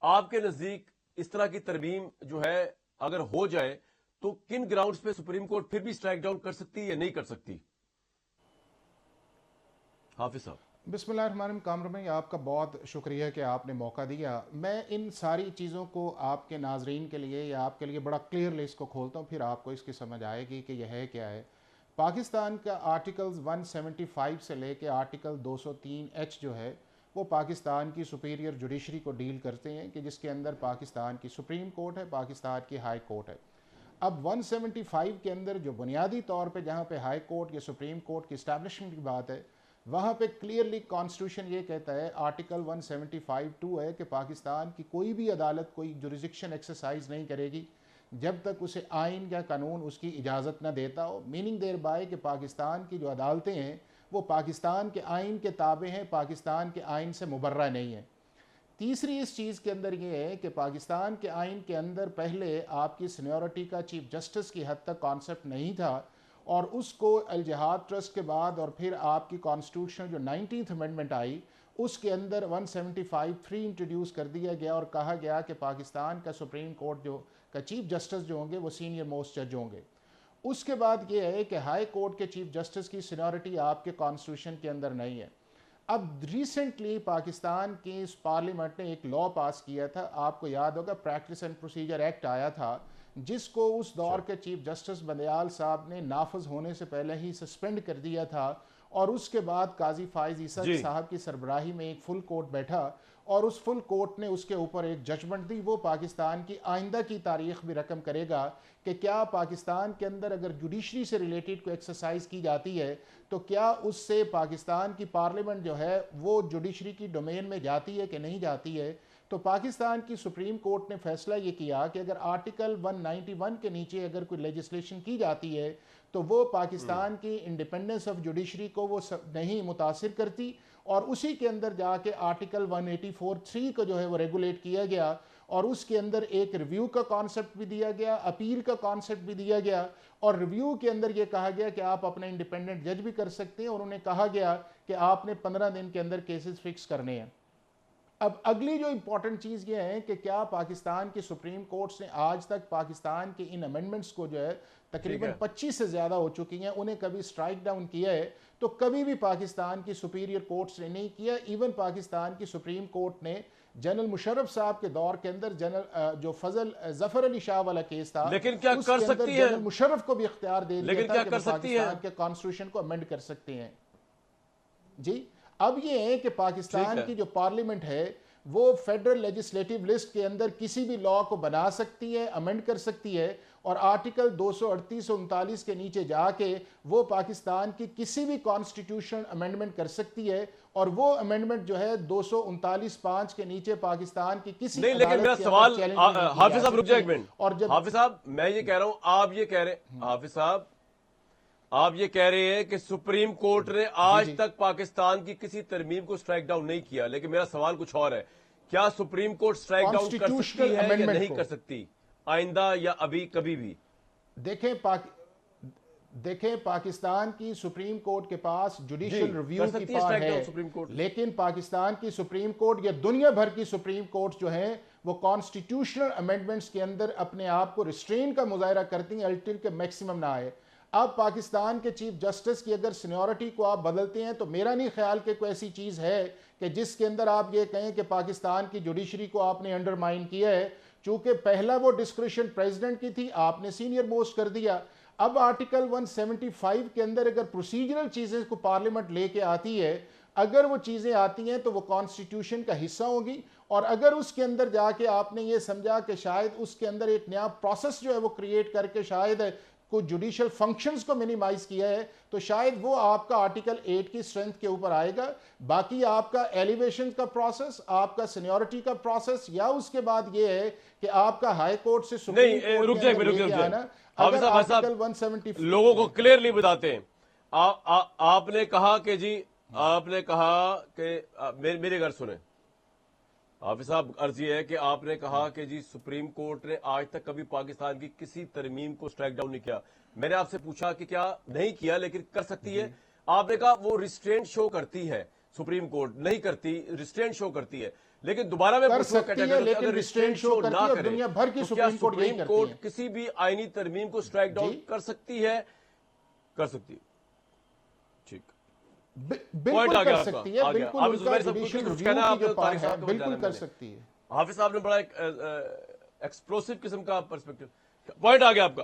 آپ کے نزدیک اس طرح کی ترمیم جو ہے اگر ہو جائے تو کن گراؤنڈز پہ سپریم کورٹ پھر بھی اسٹرائک ڈاؤن کر سکتی ہے یا نہیں کر سکتی؟ حافظ صاحب. بسم اللہ الرحمن الرحیم. کامران بھائی آپ کا بہت شکریہ کہ آپ نے موقع دیا. میں ان ساری چیزوں کو آپ کے ناظرین کے لیے یا آپ کے لیے بڑا کلیئرلی اس کو کھولتا ہوں، پھر آپ کو اس کی سمجھ آئے گی کہ یہ ہے کیا ہے. پاکستان کا آرٹیکلز 175 سے لے کے آرٹیکل 203H جو ہے وہ پاکستان کی سپیریئر جوڈیشری کو ڈیل کرتے ہیں، کہ جس کے اندر پاکستان کی سپریم کورٹ ہے، پاکستان کی ہائی کورٹ ہے. اب 175 کے اندر جو بنیادی طور پہ جہاں پہ ہائی کورٹ یا سپریم کورٹ کی اسٹیبلشمنٹ کی بات ہے، وہاں پہ کلیئرلی کانسٹیٹیوشن یہ کہتا ہے، آرٹیکل 175(2) ہے کہ پاکستان کی کوئی بھی عدالت کوئی جوریزڈکشن ایکسرسائز نہیں کرے گی جب تک اسے آئین یا قانون اس کی اجازت نہ دیتا ہو. میننگ دیر بائی کہ پاکستان کی جو عدالتیں ہیں وہ پاکستان کے آئین کے تابع ہیں، پاکستان کے آئین سے مبرہ نہیں ہیں. تیسری اس چیز کے اندر یہ ہے کہ پاکستان کے آئین کے اندر پہلے آپ کی سینیورٹی کا چیف جسٹس کی حد تک کانسیپٹ نہیں تھا، اور اس کو الجہاد ٹرسٹ کے بعد اور پھر آپ کی کانسٹیٹیوشن جو 19th امینڈمنٹ آئی اس کے اندر 175(3) انٹروڈیوس کر دیا گیا اور کہا گیا کہ پاکستان کا سپریم کورٹ جو کا چیف جسٹس جو ہوں گے وہ سینئر موسٹ جج ہوں گے. اس کے بعد یہ ہے کہ ہائی کورٹ کے چیف جسٹس کی سینیورٹی آپ کے کانسٹیٹیوشن کے اندر نہیں ہے. اب ریسنٹلی پاکستان کی اس پارلیمنٹ نے ایک لاء پاس کیا تھا، آپ کو یاد ہوگا پریکٹس اینڈ پروسیجر ایکٹ آیا تھا، جس کو اس دور کے چیف جسٹس بندیال صاحب نے نافذ ہونے سے پہلے ہی سسپینڈ کر دیا تھا. اور اس کے بعد قاضی فائز عیسی صاحب کی سربراہی میں ایک فل کورٹ بیٹھا اور اس فل کورٹ نے اس کے اوپر ایک ججمنٹ دی. وہ پاکستان کی آئندہ کی تاریخ بھی رقم کرے گا کہ کیا پاکستان کے اندر اگر جوڈیشری سے ریلیٹڈ کو ایکسرسائز کی جاتی ہے تو کیا اس سے پاکستان کی پارلیمنٹ جو ہے وہ جوڈیشری کی ڈومین میں جاتی ہے کہ نہیں جاتی ہے. تو پاکستان کی سپریم کورٹ نے فیصلہ یہ کیا کہ اگر آرٹیکل 191 کے نیچے اگر کوئی لیجسلیشن کی جاتی ہے تو وہ پاکستان کی انڈیپینڈنس آف جوڈیشری کو وہ نہیں متاثر کرتی، اور اسی کے اندر جا کے آرٹیکل 184(3) کو جو ہے وہ ریگولیٹ کیا گیا، اور اس کے اندر ایک ریویو کا کانسیپٹ بھی دیا گیا، اپیل کا کانسیپٹ بھی دیا گیا. اور ریویو کے اندر یہ کہا گیا کہ آپ اپنے انڈیپینڈنٹ جج بھی کر سکتے ہیں، اور انہوں نے کہا گیا کہ آپ نے 15 دن کے اندر کیسز فکس کرنے ہیں. اب اگلی جو امپورٹنٹ چیز یہ ہے کہ کیا پاکستان کی سپریم کورٹس نے آج تک پاکستان کے ان امینڈمنٹس کو جو ہے تقریباً 25 سے زیادہ ہو چکی ہیں انہیں کبھی سٹرائک ڈاؤن کیا ہے؟ تو کبھی بھی پاکستان کی سپیریئر کورٹس نے نہیں کیا. ایون پاکستان کی سپریم کورٹ نے جنرل مشرف صاحب کے دور کے اندر جو ظفر علی شاہ والا کیس تھا لیکن کیا اس کر کے اندر سکتی ہے؟ جنرل مشرف کو بھی اختیار دے دیا تھا کہ وہ سکتی ہے پاکستان کے کانسٹیٹیوشن کو امینڈ کر سکتے ہیں. جی اب یہ ہے کہ پاکستان کی جو پارلیمنٹ ہے وہ فیڈرل لیجسلیٹو لسٹ کے اندر کسی بھی لاء کو بنا سکتی ہے، امینڈ کر سکتی ہے، اور آرٹیکل 238 39 کے نیچے جا کے وہ پاکستان کی کسی بھی کانسٹیٹیوشن امینڈمنٹ کر سکتی ہے. اور وہ امینڈمنٹ جو ہے 239(5) کے نیچے پاکستان کی کسی نہیں. لیکن میرا سوال حافظ صاحب رک جائے ایک منٹ. اور جب حافظ صاحب میں یہ کہہ رہا ہوں، آپ یہ کہہ رہے ہیں حافظ صاحب آپ یہ کہہ رہے ہیں کہ سپریم کورٹ نے آج تک پاکستان کی کسی ترمیم کو سٹرائک ڈاؤن نہیں کیا، لیکن میرا سوال کچھ اور ہے. کیا سپریم کورٹ سٹرائک ڈاؤن کر سکتی ہے یا نہیں کر سکتی آئندہ یا ابھی کبھی بھی؟ دیکھیں پاکستان کی سپریم کورٹ کے پاس جوڈیشل ریویو کی پاور ہے، لیکن پاکستان کی سپریم کورٹ یا دنیا بھر کی سپریم کورٹ جو ہیں وہ کانسٹیٹیوشنل امینڈمنٹس کے اندر اپنے آپ کو ریسٹرین کا مظاہرہ کرتی ہیں الٹل کے میکسیمم نہ آئے. اب پاکستان کے چیف جسٹس کی اگر سینیورٹی کو آپ بدلتے ہیں تو میرا نہیں خیال کہ کوئی ایسی چیز ہے کہ جس کے اندر آپ یہ کہیں کہ پاکستان کی جوڈیشری کو آپ نے انڈرمائن کیا ہے، چونکہ پہلا وہ ڈسکریشن پریزیڈنٹ کی تھی، آپ نے سینئر موسٹ کر دیا. اب آرٹیکل 175 کے اندر اگر پروسیجرل چیزیں کو پارلیمنٹ لے کے آتی ہے، اگر وہ چیزیں آتی ہیں تو وہ کانسٹیٹیوشن کا حصہ ہوگی. اور اگر اس کے اندر جا کے آپ نے یہ سمجھا کہ شاید اس کے اندر ایک نیا پروسیس جو ہے وہ کریٹ کر کے شاید کوئی جوڈیشل فنکشنز کو منیمائز کیا ہے، تو شاید وہ آپ کا آرٹیکل 8 کی اسٹرینتھ کے اوپر آئے گا. باقی آپ کا ایلیویشن کا پروسیس، آپ کا سینیورٹی کا پروسیس، یا اس کے بعد یہ ہے کہ آپ کا ہائی کورٹ سے سپریم کورٹ کے اندر لے کے آنا. اگر آرٹیکل 175 لوگوں کو کلیئرلی بتاتے ہیں. آپ نے کہا کہ جی آپ نے کہا کہ میرے گھر سنیں حافظ صاحب، عرض یہ ہے کہ آپ نے کہا کہ جی سپریم کورٹ نے آج تک کبھی پاکستان کی کسی ترمیم کو سٹرائک ڈاؤن نہیں کیا. میں نے آپ سے پوچھا کہ کیا نہیں کیا لیکن کر سکتی ہے؟ آپ نے کہا وہ ریسٹرینٹ شو کرتی ہے، سپریم کورٹ نہیں کرتی، ریسٹرینٹ شو کرتی ہے. لیکن دوبارہ میں کر پوچھوں سکتی ہے، لیکن restraint show کرتی ہے اور دنیا بھر کی سپریم کورٹ یہی کرتی ہے۔ کسی بھی آئینی ترمیم کو سٹرائک ڈاؤن کر سکتی ہے؟ کر سکتی ہے، ٹھیک، بالکل کر سکتی ہے، بالکل ان کا جوڈیشل ریویو کی جو پاور ہے بالکل کر سکتی ہے۔ حافظ صاحب نے بڑا ایک ایکسپلوسیو قسم کا پرسپیکٹو، پوائنٹ آ گیا آپ کا۔